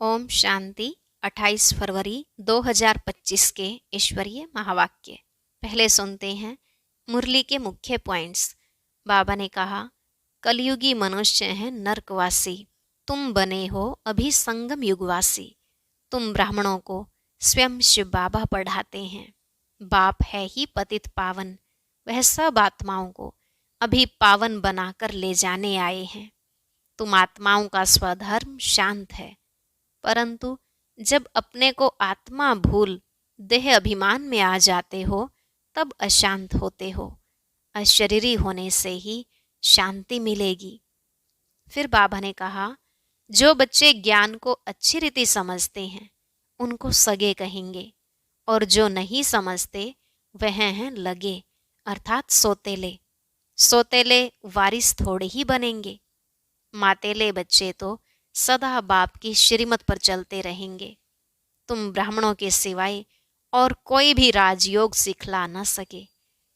ओम शांति। 28 फरवरी 2025 के ईश्वरीय महावाक्य। पहले सुनते हैं मुरली के मुख्य पॉइंट्स। बाबा ने कहा, कलयुगी मनुष्य हैं नरकवासी, तुम बने हो अभी संगम युगवासी। तुम ब्राह्मणों को स्वयं शिव बाबा पढ़ाते हैं। बाप है ही पतित पावन, वह सब आत्माओं को अभी पावन बनाकर ले जाने आए हैं। तुम आत्माओं का स्वधर्म शांत है, परंतु जब अपने को आत्मा भूल देह अभिमान में आ जाते हो तब अशांत होते हो। अशरीरी होने से ही शांति मिलेगी। फिर बाबा ने कहा, जो बच्चे ज्ञान को अच्छी रीति समझते हैं उनको सगे कहेंगे, और जो नहीं समझते वह हैं लगे अर्थात सोतेले। सोतेले वारिस थोड़े ही बनेंगे। मातेले बच्चे तो सदा बाप की श्रीमत पर चलते रहेंगे। तुम ब्राह्मणों के सिवाय और कोई भी राजयोग सिखला न सके,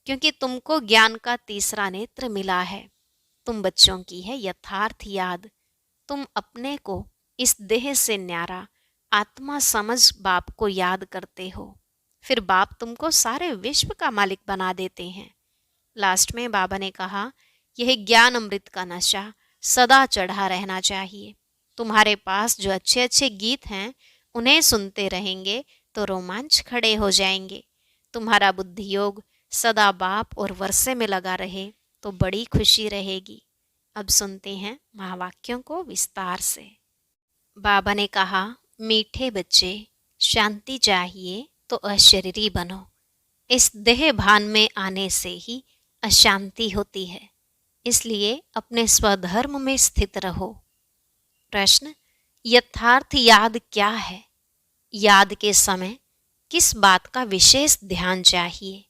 क्योंकि तुमको ज्ञान का तीसरा नेत्र मिला है। तुम बच्चों की है यथार्थ याद। तुम अपने को इस देह से न्यारा आत्मा समझ बाप को याद करते हो। फिर बाप तुमको सारे विश्व का मालिक बना देते हैं। लास्ट में बाबा ने कहा, यह ज्ञान अमृत का नशा सदा चढ़ा रहना चाहिए। तुम्हारे पास जो अच्छे अच्छे गीत हैं उन्हें सुनते रहेंगे तो रोमांच खड़े हो जाएंगे। तुम्हारा बुद्धि योग सदा बाप और वर्षे में लगा रहे तो बड़ी खुशी रहेगी। अब सुनते हैं महावाक्यों को विस्तार से। बाबा ने कहा, मीठे बच्चे, शांति चाहिए तो अशरीरी बनो। इस देह भान में आने से ही अशांति होती है, इसलिए अपने स्वधर्म में स्थित रहो। प्रश्न, यथार्थ याद क्या है? याद के समय किस बात का विशेष ध्यान चाहिए?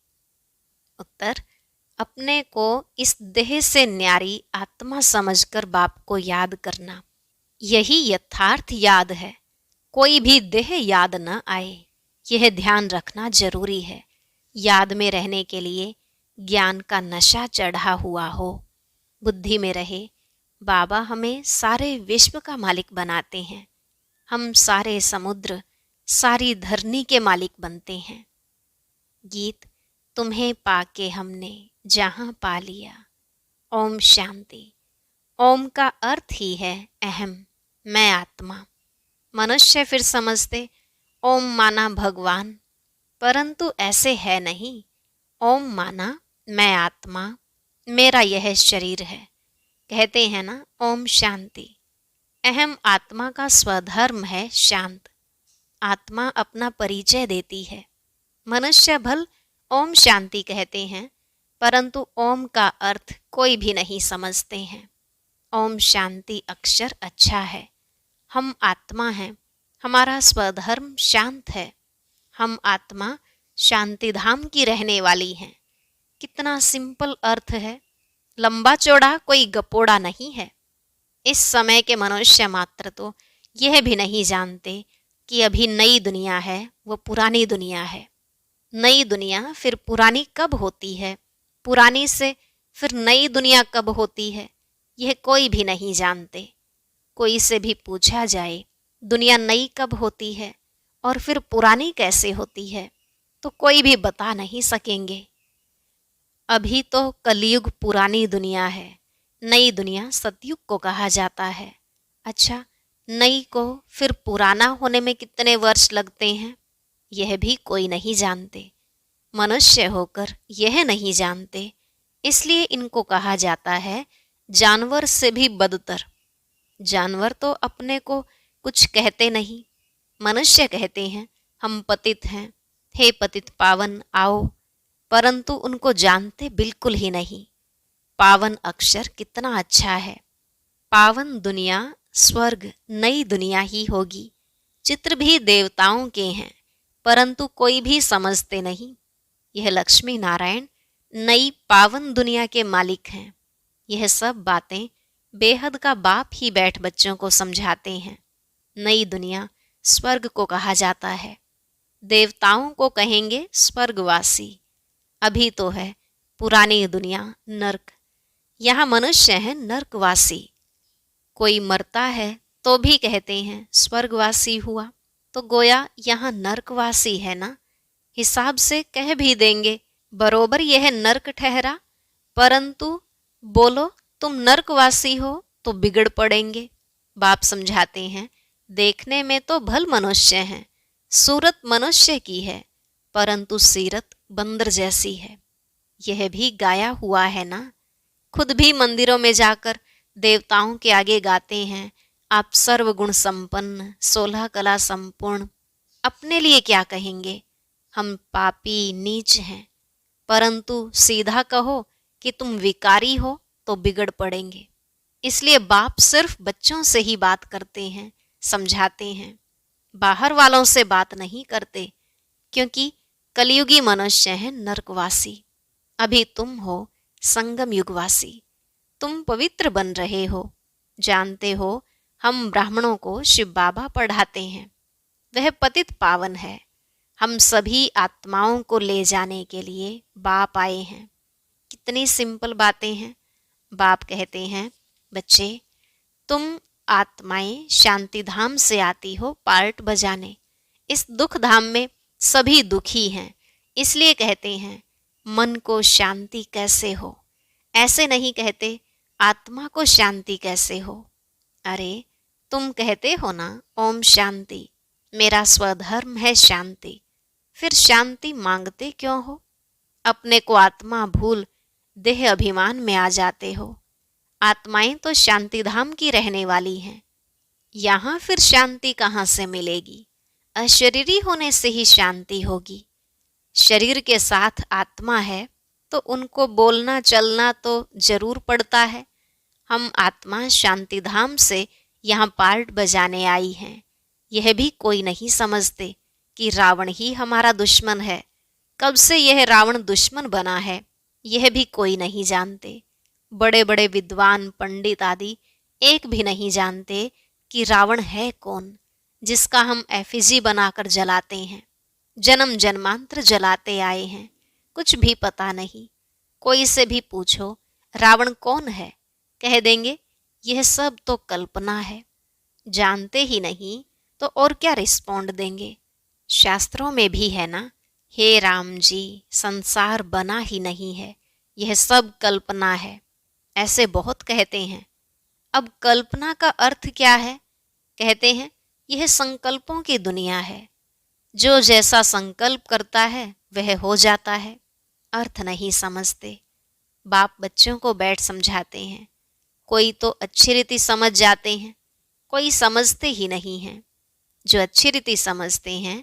उत्तर, अपने को इस देह से न्यारी आत्मा समझकर बाप को याद करना, यही यथार्थ याद है। कोई भी देह याद न आए, यह ध्यान रखना जरूरी है। याद में रहने के लिए ज्ञान का नशा चढ़ा हुआ हो। बुद्धि में रहे, बाबा हमें सारे विश्व का मालिक बनाते हैं। हम सारे समुद्र, सारी धरनी के मालिक बनते हैं। गीत, तुम्हें पाके हमने जहां पा लिया। ओम शांति। ओम का अर्थ ही है अहम, मैं आत्मा। मनुष्य फिर समझते ओम माना भगवान, परंतु ऐसे है नहीं। ओम माना मैं आत्मा, मेरा यह शरीर है। कहते हैं ना, ओम शांति। अहम आत्मा का स्वधर्म है शांत। आत्मा अपना परिचय देती है। मनुष्य भल ओम शांति कहते हैं, परंतु ओम का अर्थ कोई भी नहीं समझते हैं। ओम शांति अक्षर अच्छा है। हम आत्मा हैं, हमारा स्वधर्म शांत है। हम आत्मा शांति धाम की रहने वाली हैं। कितना सिंपल अर्थ है, लंबा चौड़ा कोई गपोड़ा नहीं है। इस समय के मनुष्य मात्र तो यह भी नहीं जानते कि अभी नई दुनिया है, वो पुरानी दुनिया है। नई दुनिया फिर पुरानी कब होती है, पुरानी से फिर नई दुनिया कब होती है, यह कोई भी नहीं जानते। कोई से भी पूछा जाए दुनिया नई कब होती है और फिर पुरानी कैसे होती है, तो कोई भी बता नहीं सकेंगे। अभी तो कलयुग पुरानी दुनिया है, नई दुनिया सतयुग को कहा जाता है। अच्छा, नई को फिर पुराना होने में कितने वर्ष लगते हैं, यह भी कोई नहीं जानते। मनुष्य होकर यह नहीं जानते, इसलिए इनको कहा जाता है जानवर से भी बदतर। जानवर तो अपने को कुछ कहते नहीं, मनुष्य कहते हैं हम पतित हैं, हे पतित पावन आओ, परंतु उनको जानते बिल्कुल ही नहीं। पावन अक्षर कितना अच्छा है। पावन दुनिया स्वर्ग नई दुनिया ही होगी। चित्र भी देवताओं के हैं, परंतु कोई भी समझते नहीं। यह लक्ष्मी नारायण नई पावन दुनिया के मालिक हैं। यह सब बातें बेहद का बाप ही बैठ बच्चों को समझाते हैं। नई दुनिया स्वर्ग को कहा जाता है। देवताओं को कहेंगे स्वर्गवासी। अभी तो है पुरानी दुनिया नर्क, यहाँ मनुष्य है नर्कवासी। कोई मरता है तो भी कहते हैं स्वर्गवासी हुआ, तो गोया यहाँ नरकवासी है ना। हिसाब से कह भी देंगे बरोबर यह नरक ठहरा, परंतु बोलो तुम नरकवासी हो तो बिगड़ पड़ेंगे। बाप समझाते हैं देखने में तो भल मनुष्य हैं, सूरत मनुष्य की है, परंतु सीरत बंदर जैसी है। यह भी गाया हुआ है ना। खुद भी मंदिरों में जाकर देवताओं के आगे गाते हैं आप सर्वगुण संपन्न 16 कला संपूर्ण। अपने लिए क्या कहेंगे, हम पापी नीच हैं, परंतु सीधा कहो कि तुम विकारी हो तो बिगड़ पड़ेंगे। इसलिए बाप सिर्फ बच्चों से ही बात करते हैं, समझाते हैं, बाहर वालों से बात नहीं करते, क्योंकि कलयुगी मनुष्य है नरकवासी। अभी तुम हो संगम युगवासी, तुम पवित्र बन रहे हो। जानते हो हम ब्राह्मणों को शिव बाबा पढ़ाते हैं, वह पतित पावन है। हम सभी आत्माओं को ले जाने के लिए बाप आए हैं। कितनी सिंपल बातें हैं। बाप कहते हैं बच्चे तुम आत्माएं शांति धाम से आती हो पार्ट बजाने। इस दुख धाम में सभी दुखी हैं, इसलिए कहते हैं मन को शांति कैसे हो। ऐसे नहीं कहते आत्मा को शांति कैसे हो। अरे तुम कहते हो ना ओम शांति, मेरा स्वधर्म है शांति, फिर शांति मांगते क्यों हो। अपने को आत्मा भूल देह अभिमान में आ जाते हो। आत्माएं तो शांति धाम की रहने वाली हैं, यहाँ फिर शांति कहाँ से मिलेगी। अशरीरी होने से ही शांति होगी। शरीर के साथ आत्मा है तो उनको बोलना चलना तो जरूर पड़ता है। हम आत्मा शांति धाम से यहाँ पार्ट बजाने आई हैं। यह भी कोई नहीं समझते कि रावण ही हमारा दुश्मन है। कब से यह रावण दुश्मन बना है यह भी कोई नहीं जानते। बड़े बड़े विद्वान पंडित आदि एक भी नहीं जानते कि रावण है कौन, जिसका हम एफिजी बनाकर जलाते हैं, जन्म जन्मांतर जलाते आए हैं। कुछ भी पता नहीं। कोई से भी पूछो रावण कौन है, कह देंगे यह सब तो कल्पना है। जानते ही नहीं तो और क्या रिस्पॉन्ड देंगे। शास्त्रों में भी है ना, हे राम जी संसार बना ही नहीं है, यह सब कल्पना है। ऐसे बहुत कहते हैं। अब कल्पना का अर्थ क्या है। कहते हैं यह संकल्पों की दुनिया है, जो जैसा संकल्प करता है वह हो जाता है। अर्थ नहीं समझते। बाप बच्चों को बैठ समझाते हैं। कोई तो अच्छी रीति समझ जाते हैं, कोई समझते ही नहीं हैं। जो अच्छी रीति समझते हैं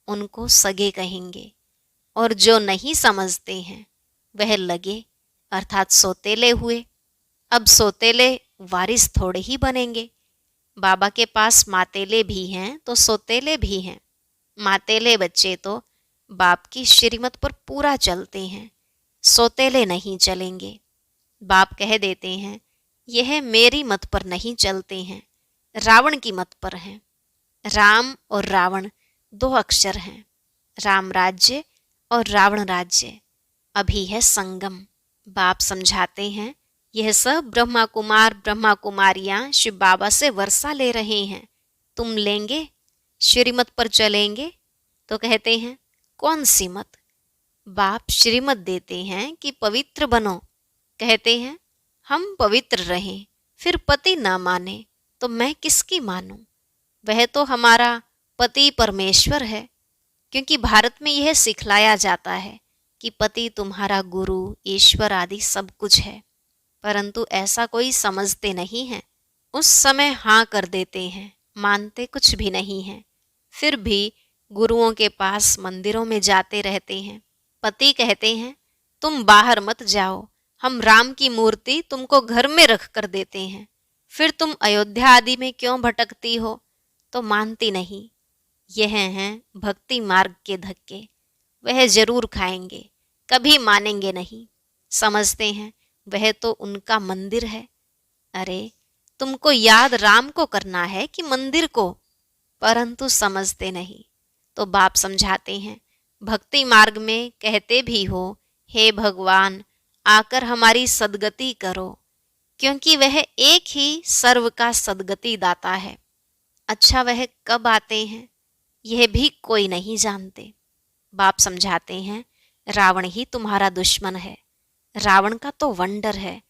उनको सगे कहेंगे, और जो नहीं समझते हैं वह लगे अर्थात सोतेले हुए। अब सोतेले वारिस थोड़े ही बनेंगे। बाबा के पास मातेले भी हैं तो सोतेले भी हैं। मातेले बच्चे तो बाप की श्रीमत पर पूरा चलते हैं, सोतेले नहीं चलेंगे। बाप कह देते हैं यह मेरी मत पर नहीं चलते हैं, रावण की मत पर हैं। राम और रावण 2 अक्षर हैं, राम राज्य और रावण राज्य। अभी है संगम। बाप समझाते हैं यह सब ब्रह्मा कुमार ब्रह्मा कुमारियां शिव बाबा से वर्षा ले रहे हैं। तुम लेंगे, श्रीमत पर चलेंगे। तो कहते हैं कौन सी मत। बाप श्रीमत देते हैं कि पवित्र बनो। कहते हैं हम पवित्र रहें, फिर पति ना माने तो मैं किसकी मानूं। वह तो हमारा पति परमेश्वर है, क्योंकि भारत में यह सिखलाया जाता है कि पति तुम्हारा गुरु ईश्वर आदि सब कुछ है, परंतु ऐसा कोई समझते नहीं है। उस समय हाँ कर देते हैं, मानते कुछ भी नहीं है। फिर भी गुरुओं के पास मंदिरों में जाते रहते हैं। पति कहते हैं तुम बाहर मत जाओ, हम राम की मूर्ति तुमको घर में रख कर देते हैं, फिर तुम अयोध्या आदि में क्यों भटकती हो। तो मानती नहीं। यह हैं भक्ति मार्ग के धक्के, वह जरूर खाएंगे, कभी मानेंगे नहीं। समझते हैं वह तो उनका मंदिर है। अरे तुमको याद राम को करना है कि मंदिर को, परंतु समझते नहीं। तो बाप समझाते हैं भक्ति मार्ग में कहते भी हो हे भगवान आकर हमारी सदगति करो, क्योंकि वह एक ही सर्व का सदगति दाता है। अच्छा वह कब आते हैं यह भी कोई नहीं जानते। बाप समझाते हैं, रावण ही तुम्हारा दुश्मन है। रावण का तो वंडर है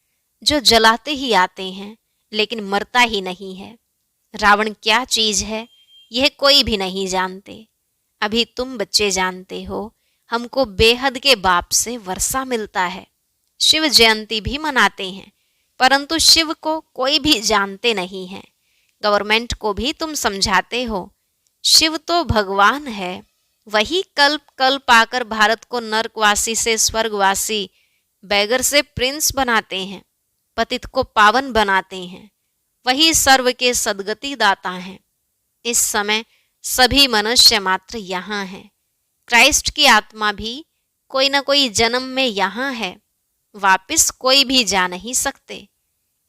जो जलाते ही आते हैं लेकिन मरता ही नहीं है। रावण क्या चीज है यह कोई भी नहीं जानते। अभी तुम बच्चे जानते हो, हमको बेहद के बाप से वर्षा मिलता है। शिव जयंती भी मनाते हैं, परंतु शिव को कोई भी जानते नहीं है। गवर्नमेंट को भी तुम समझाते हो, शिव तो भगवान है। वही कल्प कल्प आकर भारत को नरकवासी से स्वर्गवासी, बैगर से प्रिंस बनाते हैं, पतित को पावन बनाते हैं। वही सर्व के सदगति दाता हैं। इस समय सभी मनुष्य मात्र यहाँ हैं। क्राइस्ट की आत्मा भी कोई न कोई जन्म में यहाँ है, वापिस कोई भी जा नहीं सकते।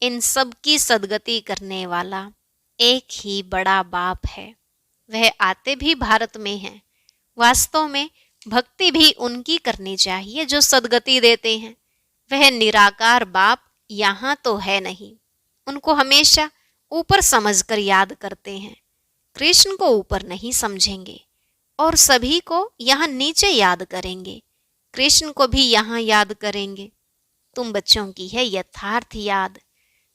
इन सब की सदगति करने वाला एक ही बड़ा बाप है। वह आते भी भारत में हैं। वास्तव में भक्ति भी उनकी करनी चाहिए जो सदगति देते हैं। वह निराकार बाप यहाँ तो है नहीं। उनको हमेशा ऊपर समझकर याद करते हैं। कृष्ण को ऊपर नहीं समझेंगे और सभी को यहाँ नीचे याद करेंगे। कृष्ण को भी यहाँ याद करेंगे। तुम बच्चों की है यथार्थ याद।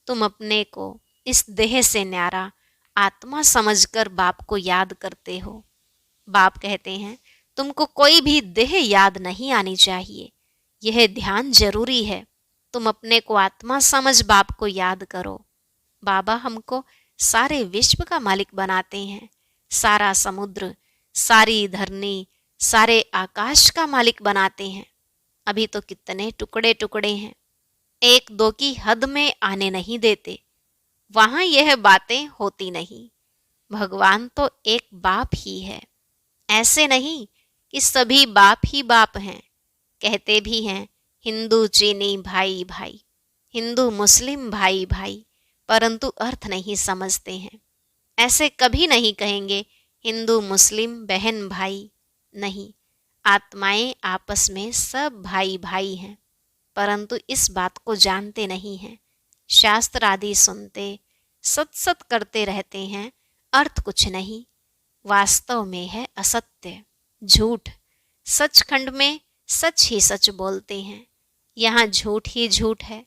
तुम अपने को इस देह से न्यारा आत्मा समझकर बाप को याद करते हो। बाप कहते हैं, तुमको कोई भी देह याद नहीं आनी चाहिए। यह ध्यान जरूरी है। तुम अपने को आत्मा समझ बाप को याद करो। बाबा हमको सारे विश्व का मालिक बनाते हैं। सारा समुद्र, सारी धरनी, सारे आकाश का मालिक बनाते हैं। अभी तो कितने टुकड़े टुकड़े हैं, एक दो की हद में आने नहीं देते। वहां यह बातें होती नहीं। भगवान तो एक बाप ही है। ऐसे नहीं कि सभी बाप ही बाप हैं। कहते भी हैं हिंदू चीनी भाई भाई, हिंदू मुस्लिम भाई भाई, परंतु अर्थ नहीं समझते हैं। ऐसे कभी नहीं कहेंगे हिंदू मुस्लिम बहन भाई। नहीं, आत्माएं आपस में सब भाई भाई हैं, परंतु इस बात को जानते नहीं हैं। शास्त्र आदि सुनते, सत सत करते रहते हैं, अर्थ कुछ नहीं। वास्तव में है असत्य, झूठ। सचखंड में सच ही सच बोलते हैं, यहाँ झूठ ही झूठ है।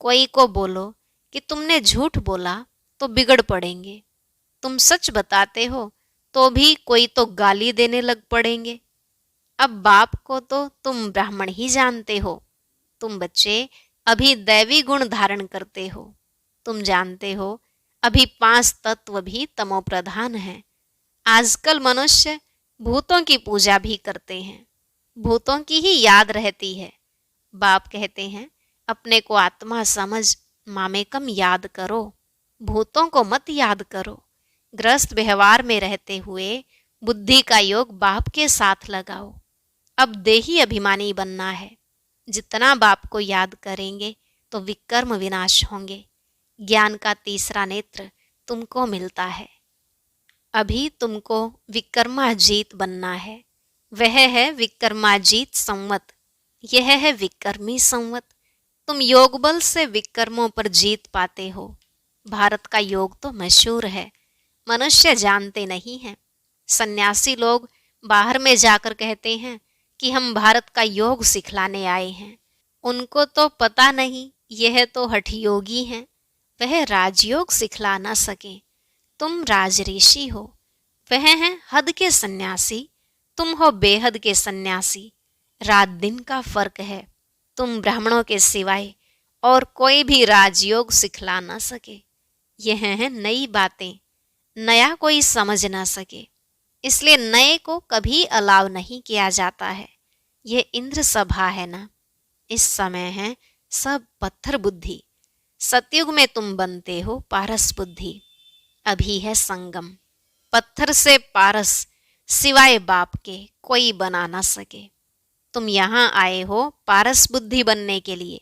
कोई को बोलो कि तुमने झूठ बोला तो बिगड़ पड़ेंगे। तुम सच बताते हो तो भी कोई तो गाली देने लग पड़ेंगे। अब बाप को तो तुम ब्राह्मण ही जानते हो। तुम बच्चे अभी दैवी गुण धारण करते हो। तुम जानते हो अभी 5 तत्व भी तमो प्रधान हैं। आजकल मनुष्य भूतों की पूजा भी करते हैं, भूतों की ही याद रहती है। बाप कहते हैं, अपने को आत्मा समझ मामेकम याद करो, भूतों को मत याद करो। ग्रस्त व्यवहार में रहते हुए बुद्धि का योग बाप के साथ लगाओ। अब देही अभिमानी बनना है। जितना बाप को याद करेंगे तो विकर्म विनाश होंगे। ज्ञान का तीसरा नेत्र तुमको मिलता है। अभी तुमको विकर्माजीत बनना है। वह है विकर्माजीत संवत। यह है विकर्मी संवत। तुम योग बल से विकर्मों पर जीत पाते हो। भारत का योग तो मशहूर है, मनुष्य जानते नहीं हैं। सन्यासी लोग बाहर में जाकर कहते हैं कि हम भारत का योग सिखलाने आए हैं। उनको तो पता नहीं यह तो हठयोगी हैं, वह राजयोग सिखला न सके। तुम राजऋषि हो, वह हैं हद के सन्यासी, तुम हो बेहद के सन्यासी। रात दिन का फर्क है। तुम ब्राह्मणों के सिवाय और कोई भी राजयोग सिखला न सके। यह है नई बातें, नया कोई समझ ना सके, इसलिए नए को कभी अलाव नहीं किया जाता है। यह इंद्र सभा है ना। इस समय है सब पत्थर बुद्धि। सतयुग में तुम बनते हो पारस बुद्धि। अभी है संगम। पत्थर से पारस सिवाय बाप के कोई बना ना सके। तुम यहाँ आए हो पारस बुद्धि बनने के लिए।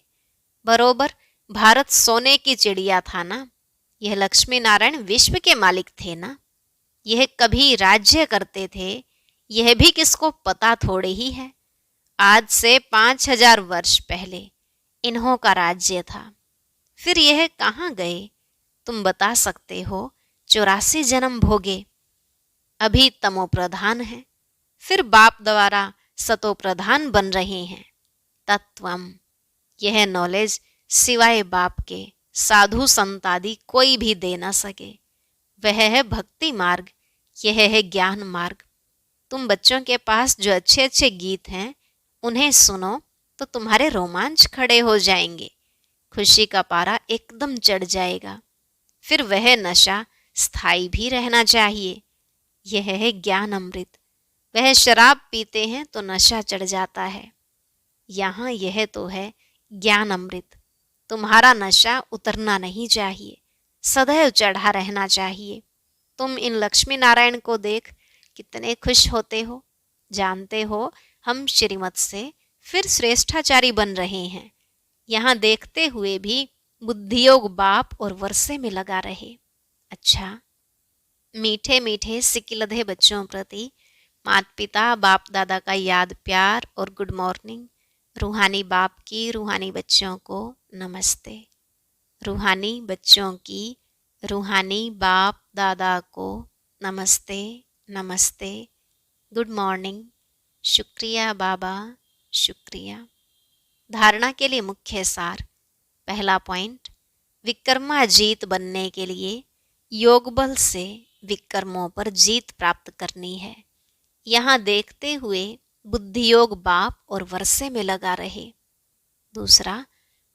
बरोबर भारत सोने की चिड़िया था ना। यह लक्ष्मी नारायण विश्व के मालिक थे ना। यह कभी राज्य करते थे, यह भी किसको पता थोड़े ही है। आज से 5000 वर्ष पहले इन्हों का राज्य था। फिर यह कहाँ गए? तुम बता सकते हो? 84 जन्म भोगे, अभी तमो प्रधान है, फिर बाप द्वारा सतो प्रधान बन रहे हैं। तत्वम, यह नॉलेज सिवाय बाप के साधु संत आदि कोई भी दे न सके। वह है भक्ति मार्ग, यह है ज्ञान मार्ग। तुम बच्चों के पास जो अच्छे अच्छे गीत हैं उन्हें सुनो तो तुम्हारे रोमांच खड़े हो जाएंगे, खुशी का पारा एकदम चढ़ जाएगा। फिर वह नशा स्थायी भी रहना चाहिए, यह है ज्ञान अमृत। वह शराब पीते हैं तो नशा चढ़ जाता है, यहाँ यह तो है ज्ञान अमृत। तुम्हारा नशा उतरना नहीं चाहिए, सदैव चढ़ा रहना चाहिए। तुम इन लक्ष्मी नारायण को देख कितने खुश होते हो। जानते हो हम श्रीमत से फिर श्रेष्ठाचारी बन रहे हैं। यहाँ देखते हुए भी बुद्धियोग बाप और वर्षे में लगा रहे। अच्छा, मीठे मीठे सिकिलधे बच्चों प्रति माता पिता बाप दादा का याद प्यार और गुड मॉर्निंग। रूहानी बाप की रूहानी बच्चों को नमस्ते। रूहानी बच्चों की रूहानी बाप दादा को नमस्ते नमस्ते, गुड मॉर्निंग, शुक्रिया बाबा, शुक्रिया। धारणा के लिए मुख्य सार। पहला पॉइंट, विकर्मा जीत बनने के लिए योग बल से विकर्मों पर जीत प्राप्त करनी है। यहाँ देखते हुए बुद्धियोग बाप और वर्षे में लगा रहे। दूसरा,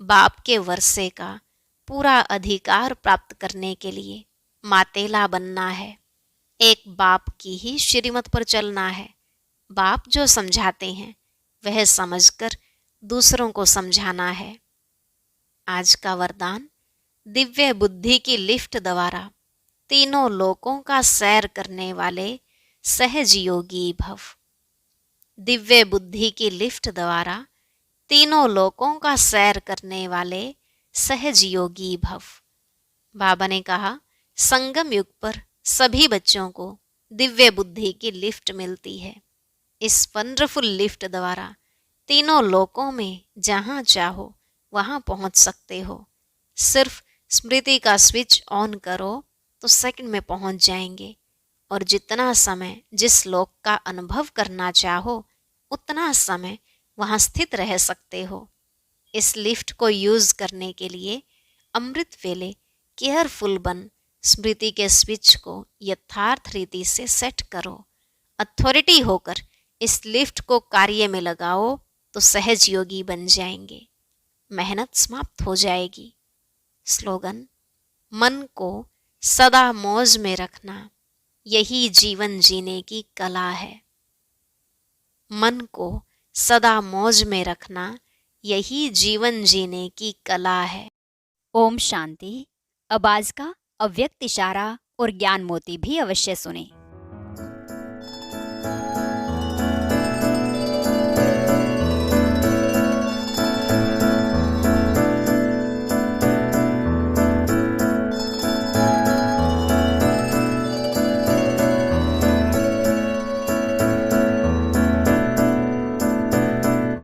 बाप के वर्षे का पूरा अधिकार प्राप्त करने के लिए मातेला बनना है। एक बाप की ही श्रीमत पर चलना है। बाप जो समझाते हैं वह समझकर दूसरों को समझाना है। आज का वरदान, दिव्य बुद्धि की लिफ्ट द्वारा तीनों लोकों का सैर करने वाले सहज योगी भव। दिव्य बुद्धि की लिफ्ट द्वारा तीनों लोकों का सैर करने वाले सहज योगी भव। बाबा ने कहा, संगम युग पर सभी बच्चों को दिव्य बुद्धि की लिफ्ट मिलती है। इस वंडरफुल लिफ्ट द्वारा तीनों लोकों में जहां चाहो वहां पहुंच सकते हो। सिर्फ स्मृति का स्विच ऑन करो तो सेकंड में पहुंच जाएंगे, और जितना समय जिस लोक का अनुभव करना चाहो उतना समय वहां स्थित रह सकते हो। इस लिफ्ट को यूज करने के लिए अमृत वेले केयरफुल बन स्मृति के स्विच को यथार्थ रीति से सेट करो। अथॉरिटी होकर इस लिफ्ट को कार्य में लगाओ तो सहज योगी बन जाएंगे। मेहनत समाप्त हो जाएगी। स्लोगन, मन को सदा मौज में रखना यही जीवन जीने की कला है। मन को सदा मौज में रखना यही जीवन जीने की कला है। ओम शांति। अब आज का अव्यक्त इशारा और ज्ञान मोती भी अवश्य सुने।